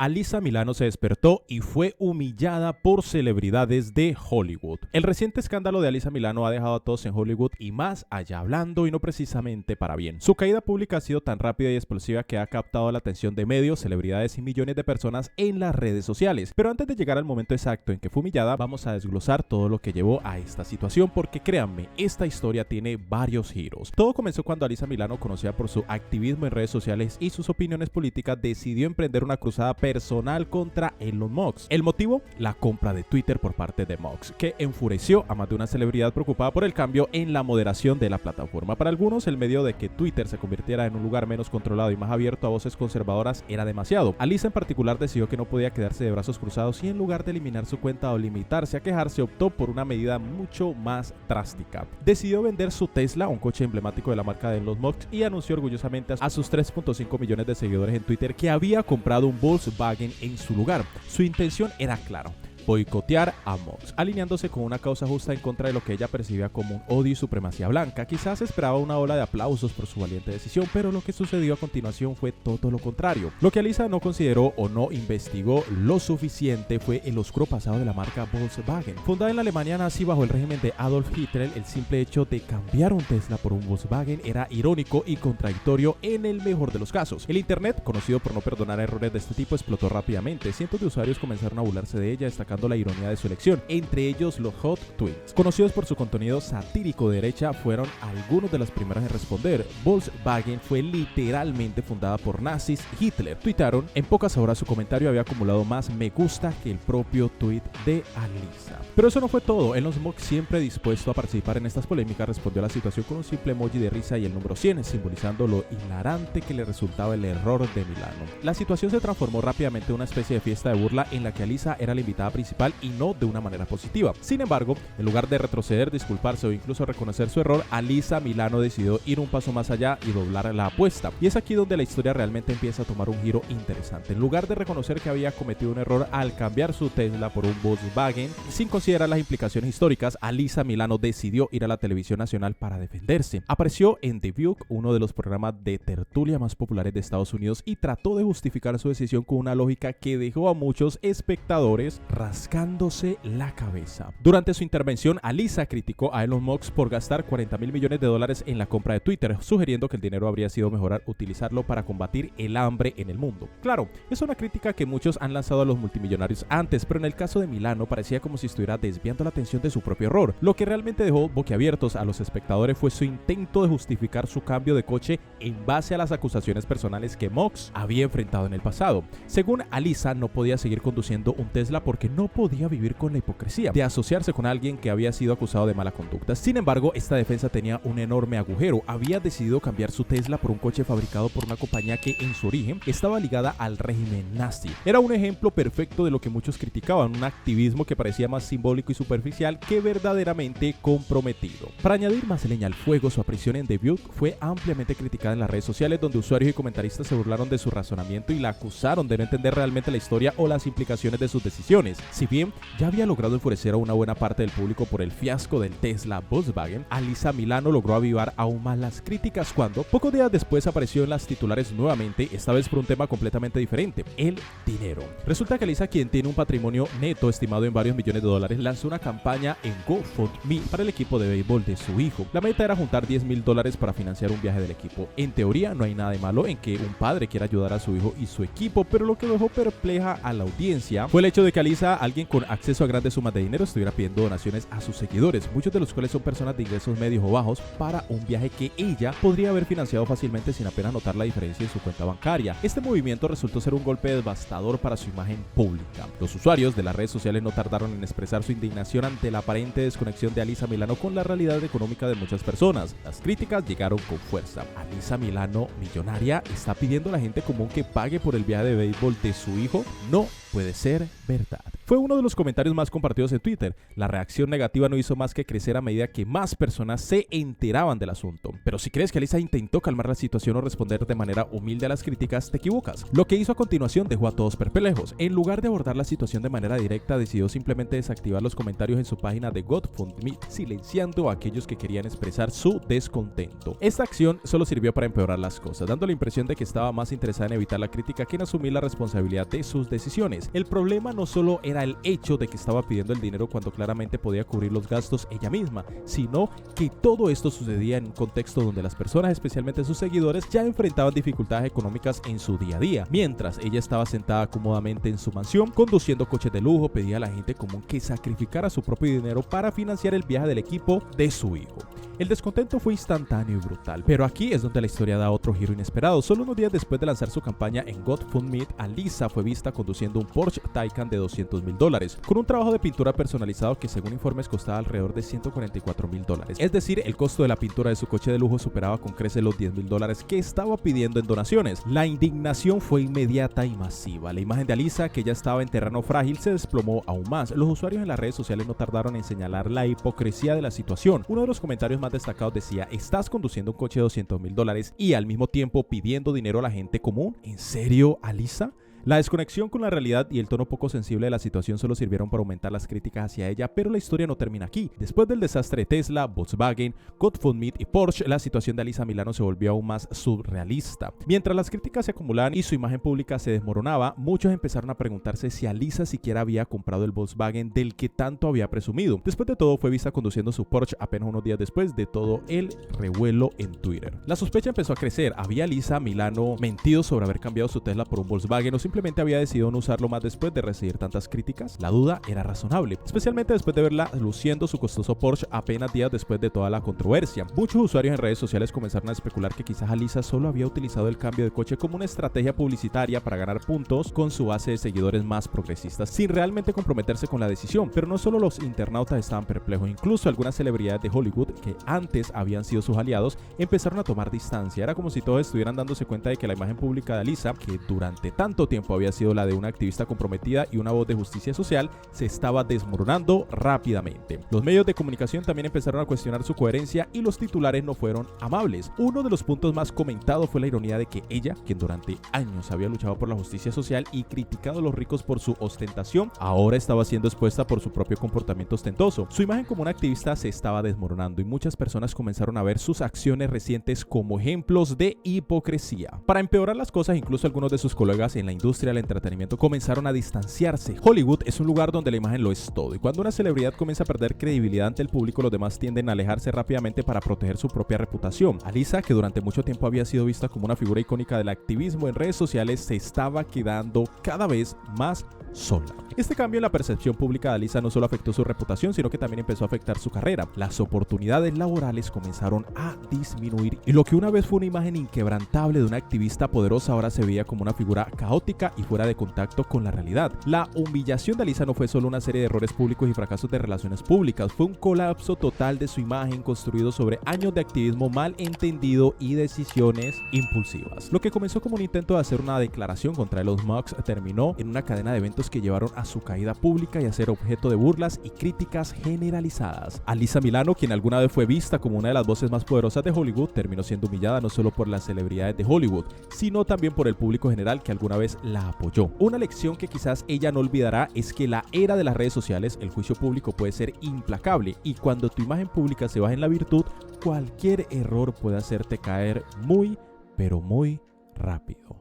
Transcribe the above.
Alyssa Milano se despertó y fue humillada por celebridades de Hollywood. El reciente escándalo de Alyssa Milano ha dejado a todos en Hollywood y más allá hablando y no precisamente para bien. Su caída pública ha sido tan rápida y explosiva que ha captado la atención de medios, celebridades y millones de personas en las redes sociales. Pero antes de llegar al momento exacto en que fue humillada, vamos a desglosar todo lo que llevó a esta situación porque créanme, esta historia tiene varios giros. Todo comenzó cuando Alyssa Milano, conocida por su activismo en redes sociales y sus opiniones políticas, decidió emprender una cruzada personal contra Elon Musk. El motivo, la compra de Twitter por parte de Musk, que enfureció a más de una celebridad preocupada por el cambio en la moderación de la plataforma. Para algunos, el medio de que Twitter se convirtiera en un lugar menos controlado y más abierto a voces conservadoras era demasiado. Alyssa en particular decidió que no podía quedarse de brazos cruzados y en lugar de eliminar su cuenta o limitarse a quejarse, optó por una medida mucho más drástica. Decidió vender su Tesla, un coche emblemático de la marca de Elon Musk, y anunció orgullosamente a sus 3.5 millones de seguidores en Twitter que había comprado un Volkswagen en su lugar. Su intención era clara: boicotear a Musk, alineándose con una causa justa en contra de lo que ella percibía como un odio y supremacía blanca. Quizás esperaba una ola de aplausos por su valiente decisión, pero lo que sucedió a continuación fue todo lo contrario. Lo que Alyssa no consideró o no investigó lo suficiente fue el oscuro pasado de la marca Volkswagen. Fundada en la Alemania nazi bajo el régimen de Adolf Hitler, el simple hecho de cambiar un Tesla por un Volkswagen era irónico y contradictorio en el mejor de los casos. El internet, conocido por no perdonar errores de este tipo, explotó rápidamente. Cientos de usuarios comenzaron a burlarse de ella, destacando la ironía de su elección. Entre ellos, los Hot Tweets, conocidos por su contenido satírico de derecha, fueron algunos de los primeros en responder. Volkswagen fue literalmente fundada por nazis y Hitler. Tuitaron: en pocas horas su comentario había acumulado más me gusta que el propio tweet de Alyssa. Pero eso no fue todo. Elon Musk, siempre dispuesto a participar en estas polémicas, respondió a la situación con un simple emoji de risa y el número 100, simbolizando lo hilarante que le resultaba el error de Milano. La situación se transformó rápidamente en una especie de fiesta de burla en la que Alyssa era la invitada principal y no de una manera positiva. Sin embargo, en lugar de retroceder, disculparse o incluso reconocer su error, Alyssa Milano decidió ir un paso más allá y doblar la apuesta. Y es aquí donde la historia realmente empieza a tomar un giro interesante. En lugar de reconocer que había cometido un error al cambiar su Tesla por un Volkswagen, sin considerar las implicaciones históricas, Alyssa Milano decidió ir a la televisión nacional para defenderse. Apareció en The View, uno de los programas de tertulia más populares de Estados Unidos, y trató de justificar su decisión con una lógica que dejó a muchos espectadores rascándose la cabeza. Durante su intervención, Alyssa criticó a Elon Musk por gastar $40.000 millones en la compra de Twitter, sugiriendo que el dinero habría sido mejor utilizarlo para combatir el hambre en el mundo. Claro, es una crítica que muchos han lanzado a los multimillonarios antes, pero en el caso de Milano parecía como si estuviera desviando la atención de su propio error. Lo que realmente dejó boquiabiertos a los espectadores fue su intento de justificar su cambio de coche en base a las acusaciones personales que Musk había enfrentado en el pasado. Según Alyssa, no podía seguir conduciendo un Tesla porque no podía vivir con la hipocresía de asociarse con alguien que había sido acusado de mala conducta. Sin embargo, esta defensa tenía un enorme agujero. Había decidido cambiar su Tesla por un coche fabricado por una compañía que en su origen estaba ligada al régimen nazi. Era un ejemplo perfecto de lo que muchos criticaban, un activismo que parecía más simbólico y superficial que verdaderamente comprometido. Para añadir más leña al fuego, su aparición en The View fue ampliamente criticada en las redes sociales, donde usuarios y comentaristas se burlaron de su razonamiento y la acusaron de no entender realmente la historia o las implicaciones de sus decisiones. Si bien ya había logrado enfurecer a una buena parte del público por el fiasco del Tesla Volkswagen, Alyssa Milano logró avivar aún más las críticas cuando, pocos días después, apareció en las titulares nuevamente, esta vez por un tema completamente diferente: el dinero. Resulta que Alyssa, quien tiene un patrimonio neto estimado en varios millones de dólares, lanzó una campaña en GoFundMe para el equipo de béisbol de su hijo. La meta era juntar $10.000 para financiar un viaje del equipo. En teoría, no hay nada de malo en que un padre quiera ayudar a su hijo y su equipo, pero lo que dejó perpleja a la audiencia fue el hecho de que Alyssa, alguien con acceso a grandes sumas de dinero, estuviera pidiendo donaciones a sus seguidores, muchos de los cuales son personas de ingresos medios o bajos, para un viaje que ella podría haber financiado fácilmente sin apenas notar la diferencia en su cuenta bancaria. Este movimiento resultó ser un golpe devastador para su imagen pública. Los usuarios de las redes sociales no tardaron en expresar su indignación ante la aparente desconexión de Alyssa Milano con la realidad económica de muchas personas. Las críticas llegaron con fuerza. Alyssa Milano, millonaria, está pidiendo a la gente común que pague por el viaje de béisbol de su hijo. No puede ser verdad. Fue uno de los comentarios más compartidos en Twitter. La reacción negativa no hizo más que crecer a medida que más personas se enteraban del asunto. Pero si crees que Alisa intentó calmar la situación o responder de manera humilde a las críticas, te equivocas. Lo que hizo a continuación dejó a todos perplejos. En lugar de abordar la situación de manera directa, decidió simplemente desactivar los comentarios en su página de GoFundMe, silenciando a aquellos que querían expresar su descontento. Esta acción solo sirvió para empeorar las cosas, dando la impresión de que estaba más interesada en evitar la crítica que en asumir la responsabilidad de sus decisiones. El problema no solo era el hecho de que estaba pidiendo el dinero cuando claramente podía cubrir los gastos ella misma, sino que todo esto sucedía en un contexto donde las personas, especialmente sus seguidores, ya enfrentaban dificultades económicas en su día a día. Mientras ella estaba sentada cómodamente en su mansión, conduciendo coches de lujo, pedía a la gente común que sacrificara su propio dinero para financiar el viaje del equipo de su hijo. El descontento fue instantáneo y brutal, pero aquí es donde la historia da otro giro inesperado. Solo unos días después de lanzar su campaña en GoFundMe, Alisa fue vista conduciendo un Porsche Taycan de $200,000, con un trabajo de pintura personalizado que según informes costaba alrededor de $144,000. Es decir, el costo de la pintura de su coche de lujo superaba con creces los $10,000 que estaba pidiendo en donaciones. La indignación fue inmediata y masiva. La imagen de Alisa, que ya estaba en terreno frágil, se desplomó aún más. Los usuarios en las redes sociales no tardaron en señalar la hipocresía de la situación. Uno de los comentarios más destacados decía: estás conduciendo un coche de $200,000 y al mismo tiempo pidiendo dinero a la gente común. ¿En serio, Alisa? La desconexión con la realidad y el tono poco sensible de la situación solo sirvieron para aumentar las críticas hacia ella, pero la historia no termina aquí. Después del desastre de Tesla, Volkswagen, GoFundMe y Porsche, la situación de Alisa Milano se volvió aún más surrealista. Mientras las críticas se acumulaban y su imagen pública se desmoronaba, muchos empezaron a preguntarse si Alisa siquiera había comprado el Volkswagen del que tanto había presumido. Después de todo, fue vista conduciendo su Porsche apenas unos días después de todo el revuelo en Twitter. La sospecha empezó a crecer. ¿Había Alisa Milano mentido sobre haber cambiado su Tesla por un Volkswagen o simplemente había decidido no usarlo más después de recibir tantas críticas? La duda era razonable, especialmente después de verla luciendo su costoso Porsche apenas días después de toda la controversia. Muchos usuarios en redes sociales comenzaron a especular que quizás Alisa solo había utilizado el cambio de coche como una estrategia publicitaria para ganar puntos con su base de seguidores más progresistas, sin realmente comprometerse con la decisión. Pero no solo los internautas estaban perplejos, incluso algunas celebridades de Hollywood que antes habían sido sus aliados empezaron a tomar distancia. Era como si todos estuvieran dándose cuenta de que la imagen pública de Alisa, que durante tanto tiempo había sido la de una activista comprometida y una voz de justicia social, se estaba desmoronando rápidamente. Los medios de comunicación también empezaron a cuestionar su coherencia y los titulares no fueron amables. Uno de los puntos más comentados fue la ironía de que ella, quien durante años había luchado por la justicia social y criticado a los ricos por su ostentación, ahora estaba siendo expuesta por su propio comportamiento ostentoso. Su imagen como una activista se estaba desmoronando y muchas personas comenzaron a ver sus acciones recientes como ejemplos de hipocresía. Para empeorar las cosas, incluso algunos de sus colegas en la industria del entretenimiento comenzaron a distanciarse. Hollywood es un lugar donde la imagen lo es todo, y cuando una celebridad comienza a perder credibilidad ante el público, los demás tienden a alejarse rápidamente para proteger su propia reputación. Alisa, que durante mucho tiempo había sido vista como una figura icónica del activismo en redes sociales, se estaba quedando cada vez más sola. Este cambio en la percepción pública de Alisa no solo afectó su reputación, sino que también empezó a afectar su carrera. Las oportunidades laborales comenzaron a disminuir y lo que una vez fue una imagen inquebrantable de una activista poderosa ahora se veía como una figura caótica y fuera de contacto con la realidad. La humillación de Alisa no fue solo una serie de errores públicos y fracasos de relaciones públicas, fue un colapso total de su imagen construido sobre años de activismo mal entendido y decisiones impulsivas. Lo que comenzó como un intento de hacer una declaración contra Elon Musk terminó en una cadena de eventos que llevaron a su caída pública y a ser objeto de burlas y críticas generalizadas. Alisa Milano, quien alguna vez fue vista como una de las voces más poderosas de Hollywood, terminó siendo humillada no solo por las celebridades de Hollywood, sino también por el público general que alguna vez la apoyó. Una lección que quizás ella no olvidará es que la era de las redes sociales, el juicio público puede ser implacable y cuando tu imagen pública se basa en la virtud, cualquier error puede hacerte caer muy, pero muy rápido.